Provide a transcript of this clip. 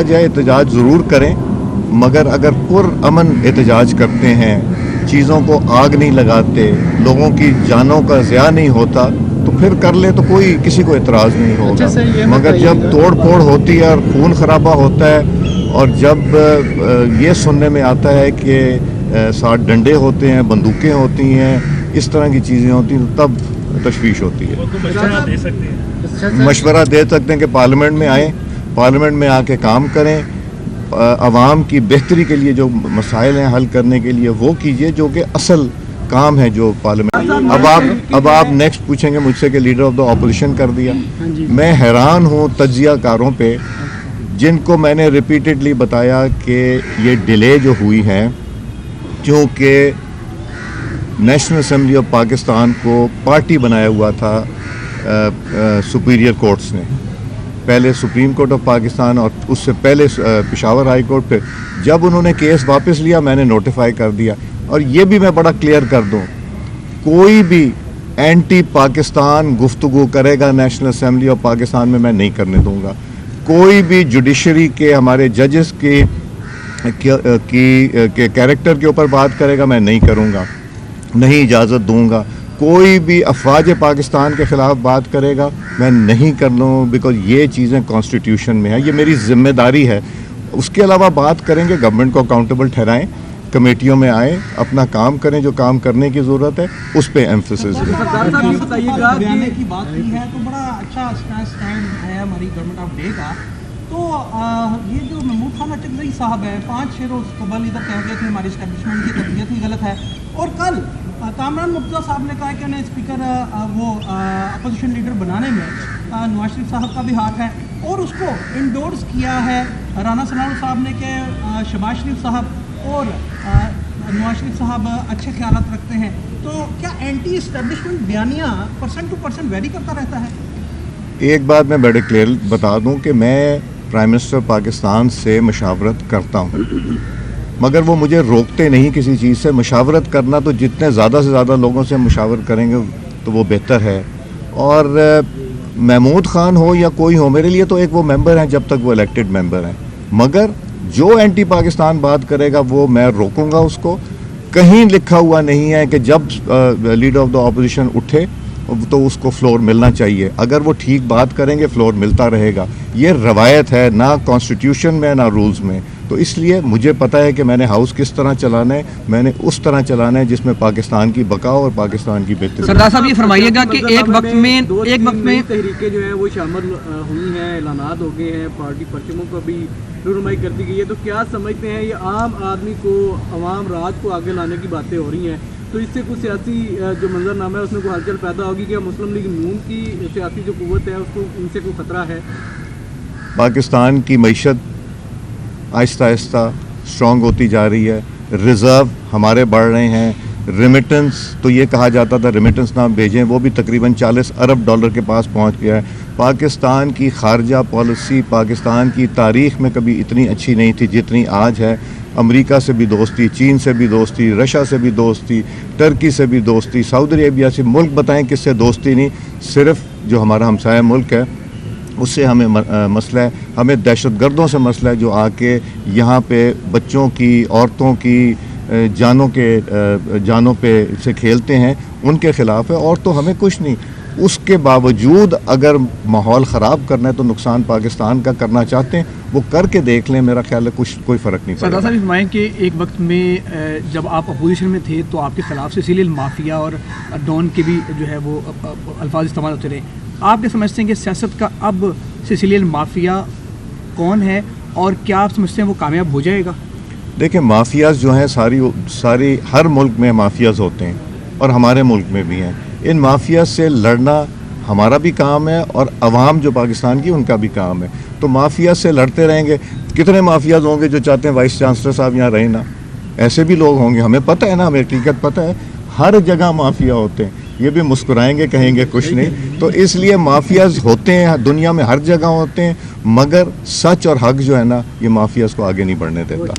है एहतजाज ज़रूर करें, मगर अगर पुरअमन एहतजाज करते हैं, चीज़ों को आग नहीं लगाते, लोगों की जानों का ज़िया नहीं होता, तो फिर कर ले तो कोई किसी को एतराज़ नहीं होगा। मगर जब तोड़ फोड़ होती है और खून खराबा होता है और जब ये सुनने में आता है कि साथ डंडे होते हैं, बंदूकें होती हैं, इस तरह की चीज़ें होती हैं, तो तब तशवीश होती है। मशवरा दे सकते हैं कि पार्लियामेंट में आएँ, पार्लियामेंट में आके काम करें, आवाम की बेहतरी के लिए जो मसाइल हैं हल करने के लिए वो कीजिए, जो कि असल काम है जो पार्लियामेंट। अब आप नेक्स्ट पूछेंगे मुझसे कि लीडर ऑफ द अपोजिशन कर दिया। मैं हैरान हूँ तज्जियाकारों पे, जिनको मैंने रिपीटेडली बताया कि ये डिले जो हुई है, क्योंकि नेशनल असेंबली ऑफ पाकिस्तान को पार्टी बनाया हुआ था सुपीरियर कोर्ट्स ने, पहले सुप्रीम कोर्ट ऑफ पाकिस्तान और उससे पहले पेशावर हाई कोर्ट पे। जब उन्होंने केस वापस लिया, मैंने नोटिफाई कर दिया। और ये भी मैं बड़ा क्लियर कर दूं, कोई भी एंटी पाकिस्तान गुफ्तगू करेगा नेशनल असेंबली ऑफ पाकिस्तान में मैं नहीं करने दूंगा। कोई भी जुडिशरी के हमारे जजेस के कैरेक्टर के ऊपर बात करेगा, मैं नहीं करूंगा, नहीं इजाज़त दूंगा। कोई भी अफवाज पाकिस्तान के ख़िलाफ़ बात करेगा, मैं नहीं कर लूँ, बिकॉज ये चीज़ें कॉन्स्टिट्यूशन में है, ये मेरी ज़िम्मेदारी है। उसके अलावा बात करेंगे, गवर्नमेंट को अकाउंटेबल ठहराएं, कमेटियों में आए, अपना काम करें, जो काम करने की ज़रूरत है उस पर एम्फेसिस दें। बयाने की बात की है तो बड़ा अच्छा स्टैंड है हमारी गवर्नमेंट ऑफ डे का। तो ये जो महमूद खान अचकज़ई साहब है, 5-6 रोज़ कबल इधर कह गए थे हमारी इस्टेब्लिशमेंट की तबीयत ही गलत है, और कल कामरान मुर्तज़ा साहब ने कहा कि उन्हें स्पीकर अपोजिशन लीडर बनाने में नवाज शरीफ साहब का भी हाथ है, और उसको इंडोर्स किया है राना सनाउल्लाह साहब ने कि शहबाज शरीफ साहब और नवाज शरीफ साहब अच्छे ख्यालात रखते हैं। तो क्या एंटी इस्टेब्लिशमेंट बयानियाँ परसेंट टू परसेंट वेरी करता रहता है? एक बात मैं बड़े क्लियर बता दूं कि मैं प्राइम मिनिस्टर पाकिस्तान से मशावरत करता हूं, मगर वो मुझे रोकते नहीं किसी चीज़ से। मशावरत करना तो जितने ज़्यादा से ज़्यादा लोगों से मशावरत करेंगे तो वो बेहतर है। और महमूद खान हो या कोई हो, मेरे लिए तो एक वो मेंबर हैं जब तक वो इलेक्टेड मेंबर हैं, मगर जो एंटी पाकिस्तान बात करेगा वो मैं रोकूंगा उसको। कहीं लिखा हुआ नहीं है कि जब लीडर ऑफ द अपोजिशन उठे तो उसको फ्लोर मिलना चाहिए। अगर वो ठीक बात करेंगे फ्लोर मिलता रहेगा, ये रवायत है, ना कॉन्स्टिट्यूशन में ना रूल्स में। तो इसलिए मुझे पता है कि मैंने हाउस किस तरह चलाना है, मैंने उस तरह चलाना है जिसमें पाकिस्तान की बका और पाकिस्तान की बेहतरी। सरदार साहब ये फरमाइएगा कि एक वक्त में तहरीकें जो है वो शामिल हुई हैं, ऐलानात हो गए हैं, पार्टी परचमों को भी रहनुमाई कर दी गई है, तो क्या समझते हैं ये आम आदमी को, अवाम राज को आगे लाने की बातें हो रही हैं, तो इससे कुछ सियासी जो मंजरनामा है उसमें कोई हलचल पैदा होगी? क्या मुस्लिम लीग नून की सियासी जो कुव्वत है उसको, उनसे कोई ख़तरा है? पाकिस्तान की मईशत आहिस्ता आहिस्ता स्ट्रॉन्ग होती जा रही है, रिज़र्व हमारे बढ़ रहे हैं, रेमिटेंस तो ये कहा जाता था रेमिटेंस ना भेजें, वो भी तकरीबन 40 अरब डॉलर के पास पहुंच गया है। पाकिस्तान की खारजा पॉलिसी पाकिस्तान की तारीख़ में कभी इतनी अच्छी नहीं थी जितनी आज है। अमेरिका से भी दोस्ती, चीन से भी दोस्ती, रशिया से भी दोस्ती, टर्की से भी दोस्ती, सऊदी अरेबिया से, मुल्क बताएं किससे दोस्ती नहीं, सिर्फ जो हमारा हमसाया मुल्क है उससे हमें मसला है। हमें दहशतगर्दों से मसला है जो आके यहाँ पे बच्चों की, औरतों की जानों पे से खेलते हैं, उनके ख़िलाफ़ है। और तो हमें कुछ नहीं, उसके बावजूद अगर माहौल ख़राब करना है तो नुकसान पाकिस्तान का करना चाहते हैं, वो करके देख लें, मेरा ख्याल है कोई फ़र्क नहीं पड़ेगा। सरदार साहब फरमाएं कि एक वक्त में जब आप अपोजिशन में थे तो आपके ख़िलाफ़ सिसिलियन माफिया और डॉन के भी जो है वो अल्फाज इस्तेमाल होते रहे। आप क्या समझते हैं कि सियासत का अब सिसिलियन माफिया कौन है और क्या आप समझते हैं वो कामयाब हो जाएगा? देखिए, माफियाज जो हैं सारी हर मुल्क में माफियाज होते हैं और हमारे मुल्क में भी हैं। इन माफिया से लड़ना हमारा भी काम है और अवाम जो पाकिस्तान की उनका भी काम है। तो माफिया से लड़ते रहेंगे। कितने माफियाज होंगे जो चाहते हैं वाइस चांसलर साहब यहाँ रहें ना, ऐसे भी लोग होंगे, हमें पता है ना, हमें हकीकत पता है। हर जगह माफिया होते हैं, ये भी मुस्कुराएंगे, कहेंगे कुछ नहीं। तो इसलिए माफियाज होते हैं दुनिया में हर जगह होते हैं, मगर सच और हक जो है ना, ये माफियाज को आगे नहीं बढ़ने देता।